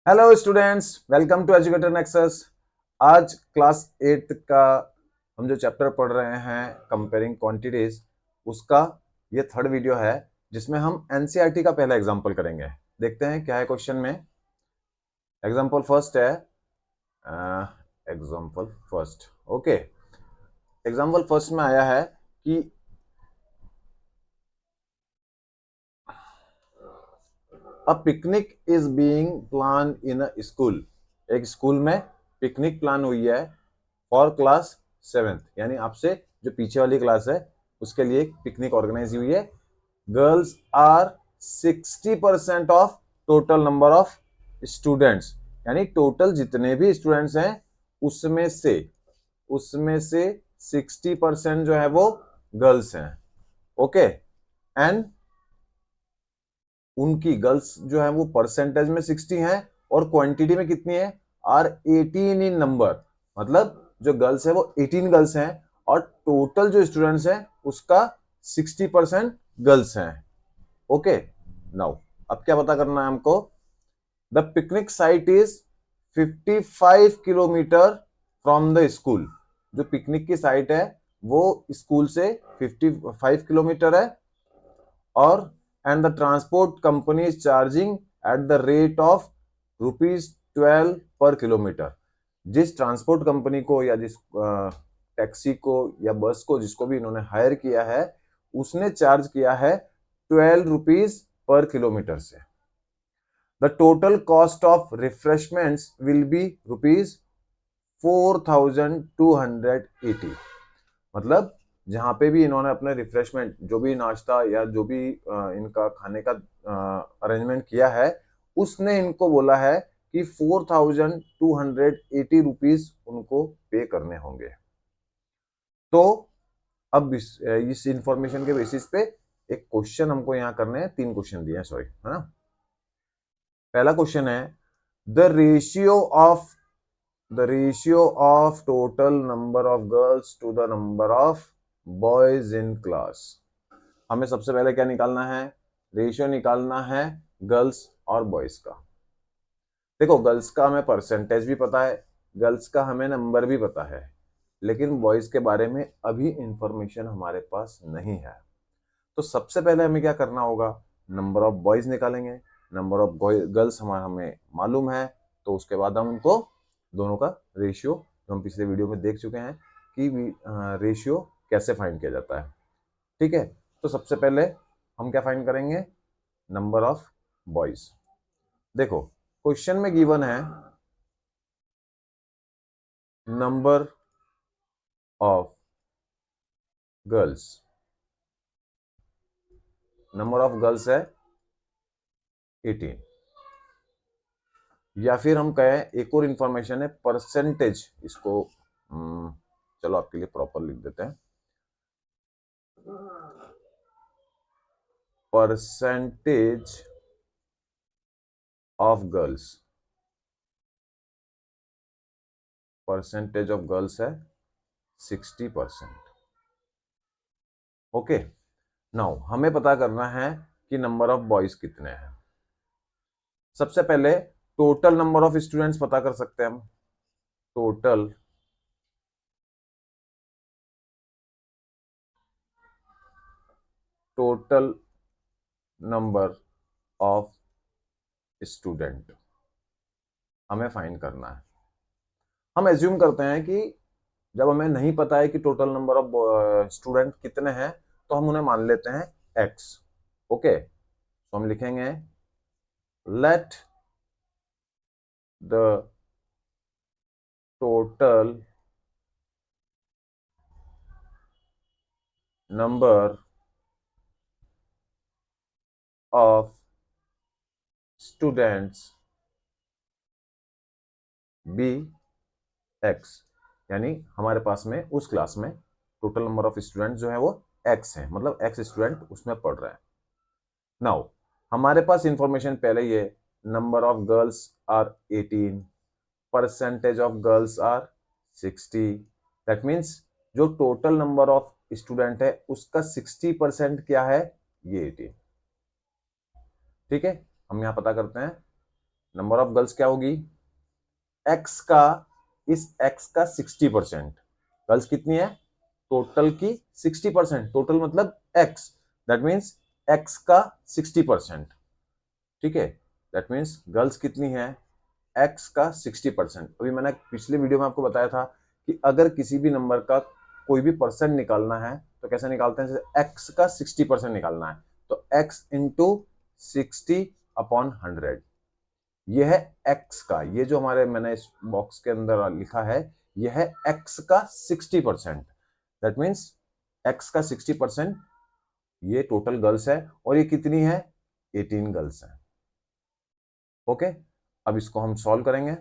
Hello students, welcome to Educator Nexus. आज class 8 का हम जो चैप्टर पढ़ रहे हैं कंपेयरिंग क्वांटिटीज, उसका ये थर्ड वीडियो है जिसमें हम एनसीईआरटी का पहला एग्जांपल करेंगे। देखते हैं क्या है क्वेश्चन में। एग्जांपल फर्स्ट है, example first. Okay, example first में आया है कि a picnic is being plan in a school. एक स्कूल में पिकनिक प्लान हुई है फॉर क्लास 7th, यानी आपसे जो पीछे वाली क्लास है उसके लिए एक पिकनिक ऑर्गेनाइज हुई है। Girls are 60% of total number of students, यानी टोटल जितने भी स्टूडेंट्स हैं उसमें से 60% जो है वो गर्ल्स हैं। ओके, एंड उनकी गर्ल्स जो है वो परसेंटेज में 60 है और क्वांटिटी में कितनी है, आर 18 इन नंबर। मतलब जो गर्ल्स है वो 18 गर्ल्स हैं और टोटल जो स्टूडेंट्स हैं उसका 60% गर्ल्स हैं। ओके, नाउ अब क्या पता करना है हमको। The picnic site is 55 kilometre from the school. जो पिकनिक की साइट है वो स्कूल से 55 किलोमीटर है और and the transport company is charging at the rate of ₹12 पर किलोमीटर। जिस ट्रांसपोर्ट कंपनी को या जिस टैक्सी को या बस को जिसको भी इन्होंने हायर किया है उसने चार्ज किया है ₹12 पर किलोमीटर से। The total cost of refreshments will be ₹4280। मतलब जहां पे भी इन्होंने अपने रिफ्रेशमेंट, जो भी नाश्ता या जो भी इनका खाने का अरेंजमेंट किया है, उसने इनको बोला है कि ₹4280 उनको पे करने होंगे। तो अब इस इंफॉर्मेशन के बेसिस पे एक क्वेश्चन हमको यहाँ करने हैं। 3 क्वेश्चन दिए हैं, सॉरी, है ना। पहला क्वेश्चन है, the ratio of total number of girls to the number of boys in class. हमें सबसे पहले क्या निकालना है, रेशियो निकालना है गर्ल्स और बॉयज का। देखो, गर्ल्स का हमें परसेंटेज भी पता है, गर्ल्स का हमें नंबर भी पता है, लेकिन बॉयज के बारे में अभी इंफॉर्मेशन हमारे पास नहीं है। तो सबसे पहले हमें क्या करना होगा, नंबर ऑफ बॉयज निकालेंगे। नंबर ऑफ गर्ल्स हमें मालूम है, तो उसके बाद हम उनको दोनों का रेशियो, जो हम पिछले वीडियो में देख चुके हैं कि रेशियो कैसे फाइंड किया जाता है। ठीक है, तो सबसे पहले हम क्या फाइंड करेंगे, नंबर ऑफ बॉयज। देखो, क्वेश्चन में गिवन है number of girls. Number of girls है 18, या फिर हम कहें एक और इंफॉर्मेशन है परसेंटेज। इसको चलो आपके लिए प्रॉपर लिख देते हैं, percentage of girls. Percentage of girls है 60%। ओके, नाउ हमें पता करना है कि नंबर ऑफ बॉयज कितने हैं। सबसे पहले टोटल नंबर ऑफ स्टूडेंट्स पता कर सकते हैं हम। Total total number of student हमें फाइंड करना है। हम एज्यूम करते हैं कि जब हमें नहीं पता है कि टोटल नंबर ऑफ स्टूडेंट कितने हैं, तो हम उन्हें मान लेते हैं x। ओके, तो हम लिखेंगे let the total number of students be x। यानी हमारे पास में उस क्लास में टोटल नंबर ऑफ स्टूडेंट जो है वो x है, मतलब x स्टूडेंट उसमें पढ़ रहे हैं। नाउ हमारे पास इंफॉर्मेशन पहले ही है, number of girls are 18, percentage of girls are 60। That means जो टोटल नंबर ऑफ स्टूडेंट है उसका 60% क्या है, ये 18। ठीक है, हम यहां पता करते हैं नंबर ऑफ गर्ल्स क्या होगी, एक्स का, इस एक्स का 60%, गर्ल्स कितनी है, टोटल की 60%, टोटल मतलब एक्स, दैट मीन्स एक्स का 60%, ठीक है, दैट मीन्स गर्ल्स कितनी है, एक्स का 60%। अभी मैंने पिछले वीडियो में आपको बताया था कि अगर किसी भी नंबर का कोई भी परसेंट निकालना है तो कैसे निकालते हैं, जैसे एक्स का 60% निकालना है तो एक्स इंटू 60/100, ये है एक्स का, ये जो हमारे मैंने इस बॉक्स के अंदर लिखा है ये है एक्स का 60%, दैट मीन्स एक्स का 60%, ये टोटल गर्ल्स है और ये कितनी है, 18 गर्ल्स है। ओके, अब इसको हम सॉल्व करेंगे।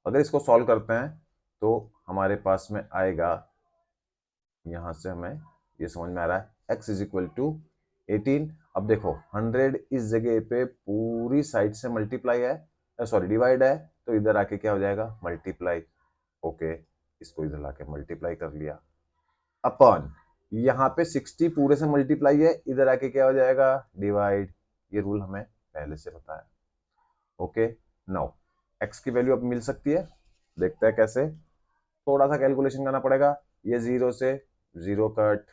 अगर इसको सॉल्व करते हैं तो हमारे पास में आएगा, यहां से हमें ये समझ में आ रहा है x इज इक्वल टू 18। अब देखो 100 इस जगह पे पूरी साइड से मल्टीप्लाई है, सॉरी डिवाइड है, तो इधर आके क्या हो जाएगा, मल्टीप्लाई। ओके, इसको इधर लाके मल्टीप्लाई कर लिया अपॉन, यहाँ पे 60 पूरे से मल्टीप्लाई है, इधर आके क्या हो जाएगा, डिवाइड। ये रूल हमें पहले से पता है। ओके, नाउ x की वैल्यू अब मिल सकती है, देखते हैं कैसे, थोड़ा सा कैलकुलेशन करना पड़ेगा। ये 0 से 0 कट,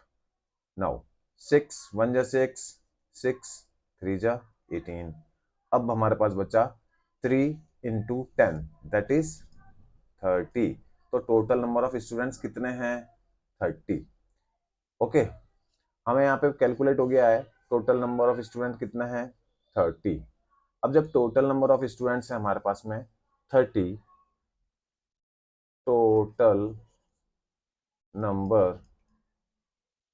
नाउ 6 1 जा 6, 6 3 जा 18, अब हमारे पास बचा 3 इंटू 10 दैट इज 30, तो टोटल नंबर ऑफ स्टूडेंट्स कितने हैं, 30। ओके, हमें यहाँ पे कैलकुलेट हो गया है टोटल नंबर ऑफ स्टूडेंट कितना है, 30। अब जब टोटल नंबर ऑफ स्टूडेंट्स है हमारे पास में 30, total number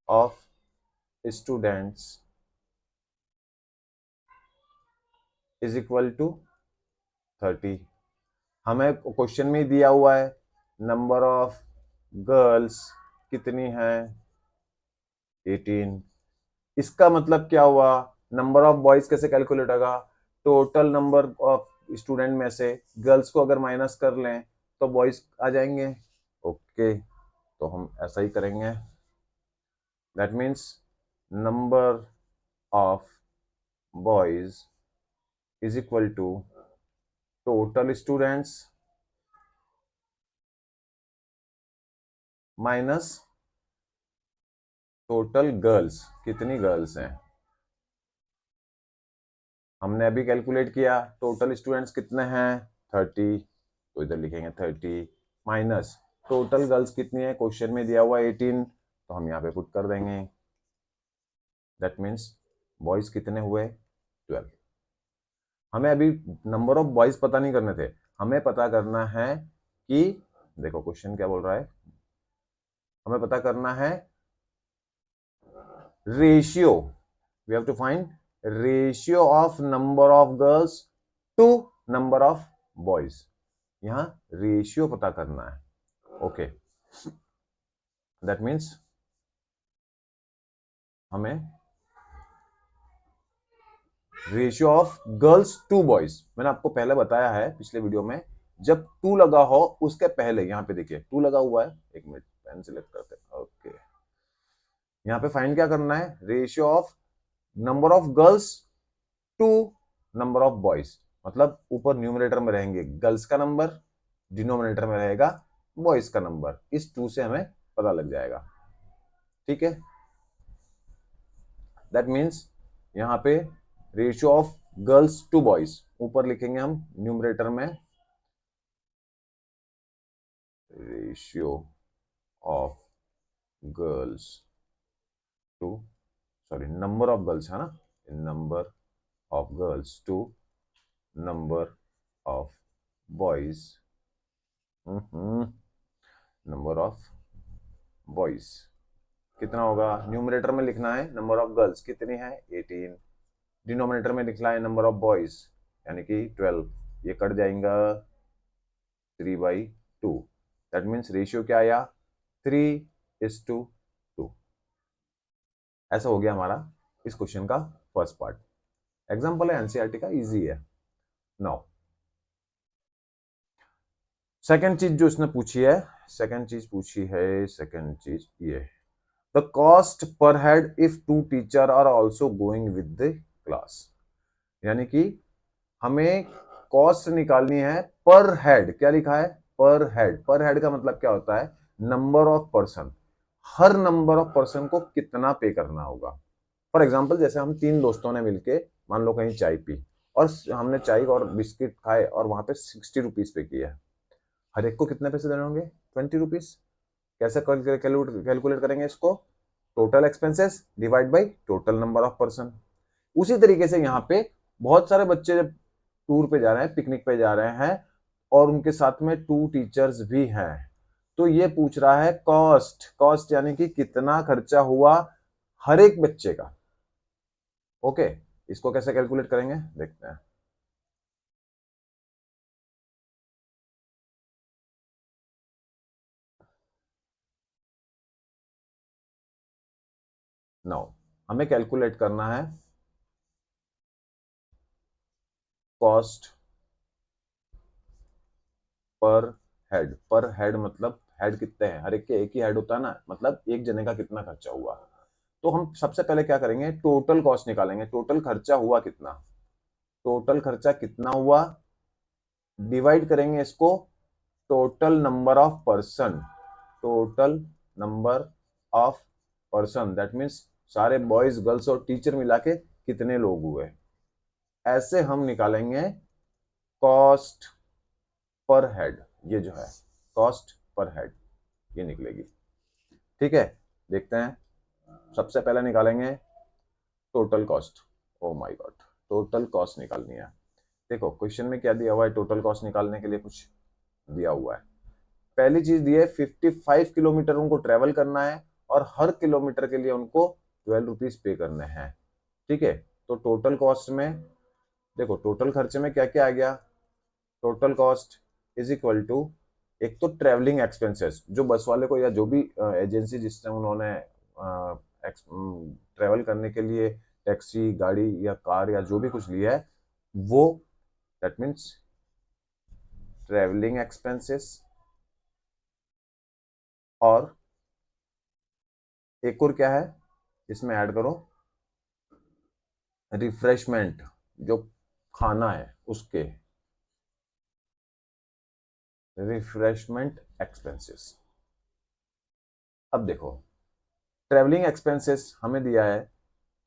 of students is equal to 30। हमें क्वेश्चन में दिया हुआ है नंबर ऑफ गर्ल्स कितनी है, 18। इसका मतलब क्या हुआ, नंबर ऑफ बॉयज कैसे कैलकुलेट होगा, टोटल नंबर ऑफ स्टूडेंट में से गर्ल्स को अगर माइनस कर लें तो बॉयज आ जाएंगे। ओके, तो हम ऐसा ही करेंगे, that means number of boys is equal to total students minus total girls, कितनी गर्ल्स हैं, हमने अभी कैलकुलेट किया टोटल स्टूडेंट्स कितने हैं 30, तो इधर लिखेंगे 30 माइनस टोटल गर्ल्स कितनी है, क्वेश्चन में दिया हुआ 18, तो हम यहाँ पे पुट कर देंगे, दैट मीन्स बॉयज कितने हुए 12। हमें अभी नंबर ऑफ बॉयज पता नहीं करने थे, हमें पता करना है कि, देखो क्वेश्चन क्या बोल रहा है, हमें पता करना है ratio, we have to find ratio of number of girls to number of boys, यहां रेशियो पता करना है। ओके, दैट मीन्स हमें ratio of girls to boys, मैंने आपको पहले बताया है पिछले वीडियो में, जब 2 लगा हो उसके पहले, यहां पे देखिए 2 लगा हुआ है, एक मिनट पेन सिलेक्ट करते हैं। ओके, यहां पे फाइंड क्या करना है, ratio of number of girls to number of boys, मतलब ऊपर न्यूमरेटर में रहेंगे गर्ल्स का नंबर, डिनोमिनेटर में रहेगा बॉयज का नंबर, इस 2 से हमें पता लग जाएगा। ठीक है, दैट मीन्स यहां पे ratio of girls to boys, ऊपर लिखेंगे हम न्यूमरेटर में ratio of girls to, sorry number of girls है ना, number of girls to number of boys, number of boys कितना होगा, न्यूमरेटर में लिखना है नंबर ऑफ गर्ल्स कितनी है 18, डिनोमिनेटर में लिखना है नंबर ऑफ बॉयज यानी कि 12, ये कट जाएगा 3/2, दैट मीन्स रेशियो क्या आया 3:2। ऐसा हो गया हमारा इस क्वेश्चन का फर्स्ट पार्ट, एग्जाम्पल है एनसीईआरटी का, इजी है। नाउ सेकंड चीज जो इसने पूछी है, सेकंड चीज ये, the cost per head if 2 teacher are also going with the class. यानी कि हमें कॉस्ट निकालनी है पर हेड। क्या लिखा है? पर हेड। पर हेड का मतलब क्या होता है? Number of person. Her number of person को कितना पे करना होगा। फॉर एग्जाम्पल, जैसे हम 3 दोस्तों ने मिलके मान लो कहीं चाय पी, और हमने चाय और बिस्किट खाए और वहां पे 60 रुपीज पे किया। हर एक को कितने पैसे देने होंगे? 20 रुपीज। कैसे कैलकुलेट करेंगे इसको? Total expenses divide by total number of person. उसी तरीके से यहाँ पे बहुत सारे बच्चे जब टूर पे जा रहे हैं, पिकनिक पे जा रहे हैं, और उनके साथ में 2 टीचर्स भी हैं, तो ये पूछ रहा है कॉस्ट। कॉस्ट यानी कि कितना खर्चा हुआ हर एक बच्चे का। ओके, इसको कैसे कैलकुलेट करेंगे देखते हैं। नो, हमें कैलकुलेट करना है कॉस्ट पर हेड। पर हेड मतलब हेड कितने हैं? हर एक के एक ही हेड होता है ना, मतलब एक जने का कितना खर्चा हुआ। तो हम सबसे पहले क्या करेंगे? टोटल कॉस्ट निकालेंगे। टोटल खर्चा हुआ कितना? टोटल खर्चा कितना हुआ डिवाइड करेंगे इसको total number of person. Total number of person that means सारे बॉयज गर्ल्स और टीचर मिला के कितने लोग हुए। ऐसे हम निकालेंगे कॉस्ट पर हेड। ये जो है कॉस्ट पर हेड, ये निकलेगी। ठीक है, देखते हैं। सबसे पहले निकालेंगे total cost. Oh my God, total cost निकालनी है। देखो क्वेश्चन में क्या दिया हुआ है? टोटल कॉस्ट निकालने के लिए कुछ दिया हुआ है। पहली चीज दी है 55 किलोमीटर उनको ट्रेवल करना है, और हर किलोमीटर के लिए उनको 12 रुपीज पे करने हैं। ठीक है, तो टोटल कॉस्ट में देखो, टोटल खर्चे में क्या क्या आ गया? Total cost is equal to, एक तो ट्रेवलिंग एक्सपेंसेस, जो बस वाले को या जो भी एजेंसी जिससे उन्होंने ट्रेवल करने के लिए टैक्सी, गाड़ी या कार या जो भी कुछ लिया है, वो दैट मीन्स ट्रेवलिंग एक्सपेंसेस। और एक और क्या है इसमें ऐड करो? रिफ्रेशमेंट, जो खाना है उसके रिफ्रेशमेंट एक्सपेंसेस। अब देखो, ट्रेवलिंग एक्सपेंसेस हमें दिया है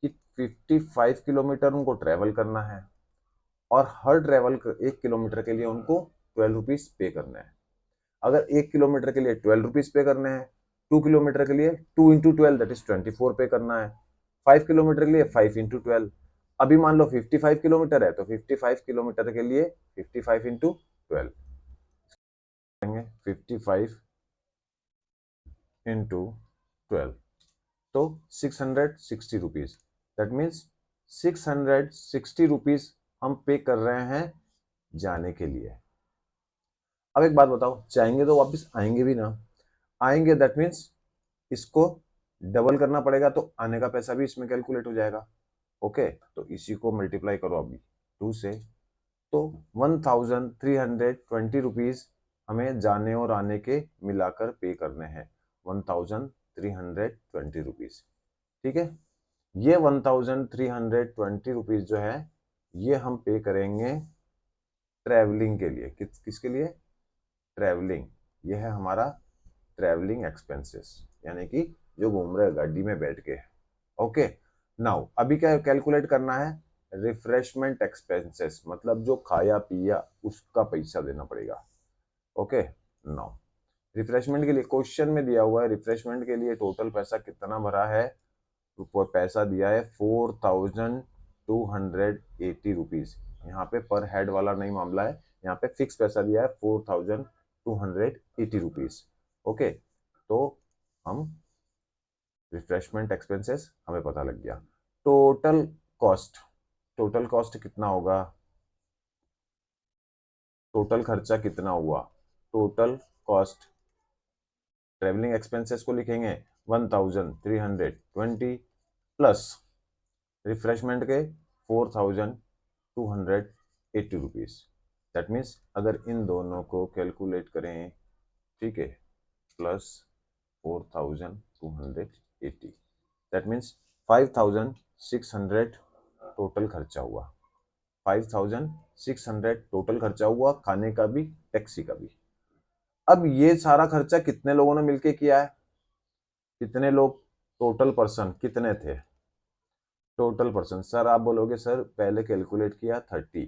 कि 55 किलोमीटर उनको ट्रेवल करना है, और हर 1 किलोमीटर के लिए उनको 12 रुपीज पे करने हैं। अगर 1 किलोमीटर के लिए 12 रुपीज पे करने हैं, 2 किलोमीटर के लिए 2 × 12 दैट इज 24 पे करना है, 5 किलोमीटर के लिए 5 × 12। अभी मान लो 55 किलोमीटर है, तो 55 किलोमीटर के लिए 55 × 12 करेंगे। 55 × 12 तो 660 रुपीज। दैट मीन्स 660 रुपीज हम पे कर रहे हैं जाने के लिए। अब एक बात बताओ, जाएंगे तो वापस आएंगे भी ना? आएंगे दैट मीन्स इसको डबल करना पड़ेगा, तो आने का पैसा भी इसमें कैलकुलेट हो जाएगा। ओके, तो इसी को मल्टीप्लाई करो अभी 2 से, तो 1320 रुपीज हमें जाने और आने के मिलाकर पे करने हैं। 1320 रुपीज। ठीक है, ये 1320 रुपीज जो है, ये हम पे करेंगे ट्रैवलिंग के लिए। किसके लिए? ट्रैवलिंग। ये है हमारा ट्रैवलिंग एक्सपेंसेस, यानी कि जो घूम रहे गाड़ी में बैठ के। ओके, नाउ अभी क्या कैलकुलेट करना है? रिफ्रेशमेंट एक्सपेंसेस, मतलब जो खाया पिया उसका पैसा देना पड़ेगा। ओके, नाउ रिफ्रेशमेंट के लिए क्वेश्चन में दिया हुआ है, रिफ्रेशमेंट के लिए टोटल पैसा कितना भरा है? तो पैसा दिया है 4280 रुपीज। यहाँ पे पर हेड वाला नहीं मामला है, यहाँ पे फिक्स पैसा दिया है 4280 रुपीज। ओके, तो हम रिफ्रेशमेंट एक्सपेंसेस हमें पता लग गया। टोटल कॉस्ट, टोटल कॉस्ट कितना होगा? टोटल खर्चा कितना हुआ? टोटल कॉस्ट, ट्रेवलिंग एक्सपेंसेस को लिखेंगे 1320 प्लस रिफ्रेशमेंट के 4280 रुपीज। दैट मीन्स अगर इन दोनों को कैलकुलेट करें, ठीक है, प्लस 4280, दैट मीन्स 5600 टोटल खर्चा हुआ। 5600 टोटल खर्चा हुआ, खाने का भी, टैक्सी का भी। अब ये सारा खर्चा कितने लोगों ने मिलके किया है? कितने लोग, टोटल पर्सन कितने थे? टोटल पर्सन सर आप बोलोगे सर पहले कैलकुलेट किया 30,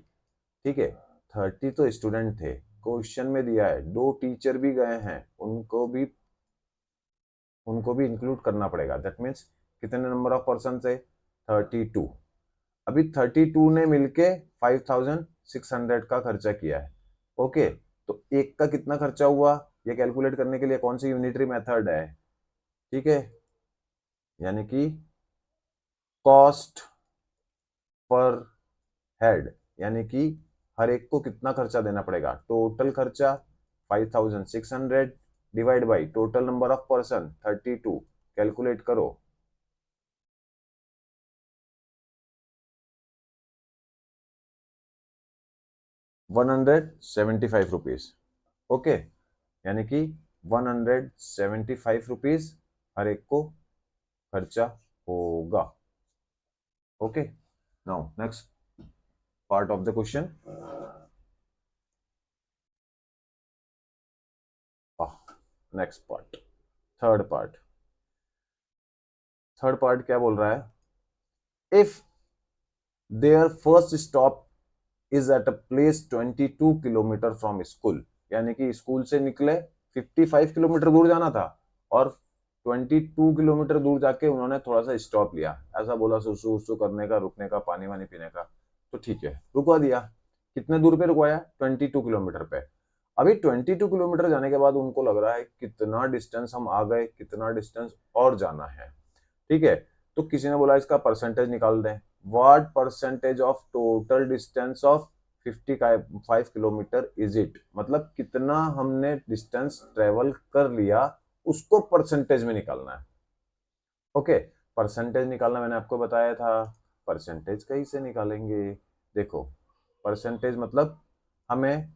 ठीक है 30 तो स्टूडेंट थे, क्वेश्चन में दिया है 2 टीचर भी गए हैं, उनको भी इंक्लूड करना पड़ेगा। दैट मीन्स कितने नंबर ऑफ पर्सन थे? 32। अभी 32 ने मिलके 5600 का खर्चा किया है। ओके, तो एक का कितना खर्चा हुआ ये कैलकुलेट करने के लिए कौन सी यूनिटरी मेथड है? ठीक है, यानी कि कॉस्ट पर हेड, यानी कि हर एक को कितना खर्चा देना पड़ेगा। टोटल खर्चा 5600 divide by total number of person 32, calculate करो। ₹175। ओके, यानी कि 175 हर एक को खर्चा होगा। Okay, now next part of the question. Next part, third part क्या बोल रहा है? If their first stop is at a place 22 kilometre from school, यानी कि स्कूल से निकले 55 किलोमीटर दूर जाना था और 22 किलोमीटर दूर जाके उन्होंने थोड़ा सा स्टॉप लिया, ऐसा बोला सुसु उसु करने का, रुकने का, पानी वानी पीने का, तो ठीक है रुकवा दिया। कितने दूर पे रुकवाया? 22 किलोमीटर पे। अभी 22 किलोमीटर जाने के बाद उनको लग रहा है कितना डिस्टेंस हम आ गए, कितना डिस्टेंस और जाना है, ठीक है। तो किसी ने बोला इसका परसेंटेज निकाल दें। What percentage of total distance of 55 kilometre is it, मतलब कितना हमने डिस्टेंस ट्रेवल कर लिया उसको परसेंटेज में निकालना है। ओके, परसेंटेज निकालना मैंने आपको बताया था। परसेंटेज कैसे निकालेंगे? देखो, परसेंटेज मतलब हमें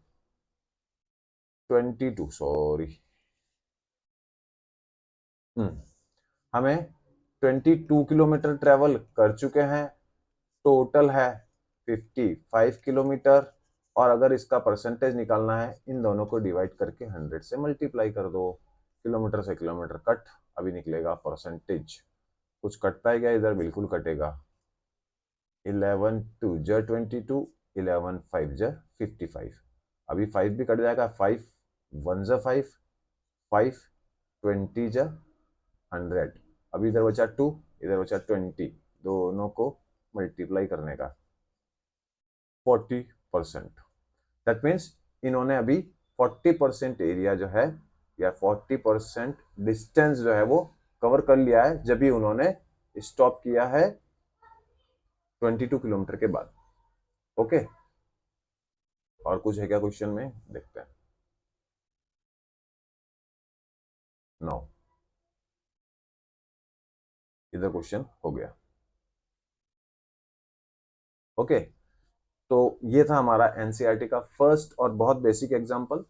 22 सॉरी हमें 22 किलोमीटर ट्रेवल कर चुके हैं, टोटल है 55 किलोमीटर, और अगर इसका परसेंटेज निकालना है इन दोनों को डिवाइड करके 100 से मल्टीप्लाई कर दो। किलोमीटर से किलोमीटर कट, अभी निकलेगा परसेंटेज। कुछ कटता है क्या इधर? बिल्कुल कटेगा। 11 2 जा 22, 11 5 जा 55, अभी 5 भी कट जाएगा, 5 1 जा 5, 5 20 जा 100, अभी इधर बचा 2, इधर बचा 20, दोनों को मल्टीप्लाई करने का 40%। दैट मीन्स इन्होंने अभी 40% एरिया जो है या 40% डिस्टेंस जो है वो कवर कर लिया है जब भी उन्होंने स्टॉप किया है 22 किलोमीटर के बाद। ओके, और कुछ है क्या क्वेश्चन में? देखते हैं। नो, इधर क्वेश्चन हो गया। ओके, तो ये था हमारा एनसीईआरटी का फर्स्ट और बहुत बेसिक एग्जांपल,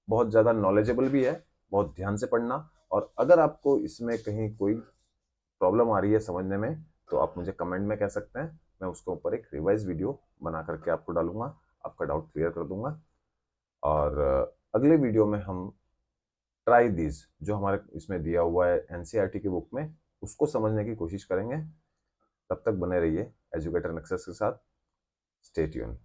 बहुत ज़्यादा नॉलेजेबल भी है, बहुत ध्यान से पढ़ना। और अगर आपको इसमें कहीं कोई प्रॉब्लम आ रही है समझने में तो आप मुझे कमेंट में कह सकते हैं, मैं उसके ऊपर एक रिवाइज वीडियो बना करके आपको डालूंगा, आपका डाउट क्लियर कर दूंगा। और अगले वीडियो में हम ट्राई दीज जो हमारे इसमें दिया हुआ है एनसीईआरटी की बुक में उसको समझने की कोशिश करेंगे। तब तक बने रहिए एजुकेटर नेक्सस के साथ। Stay tune.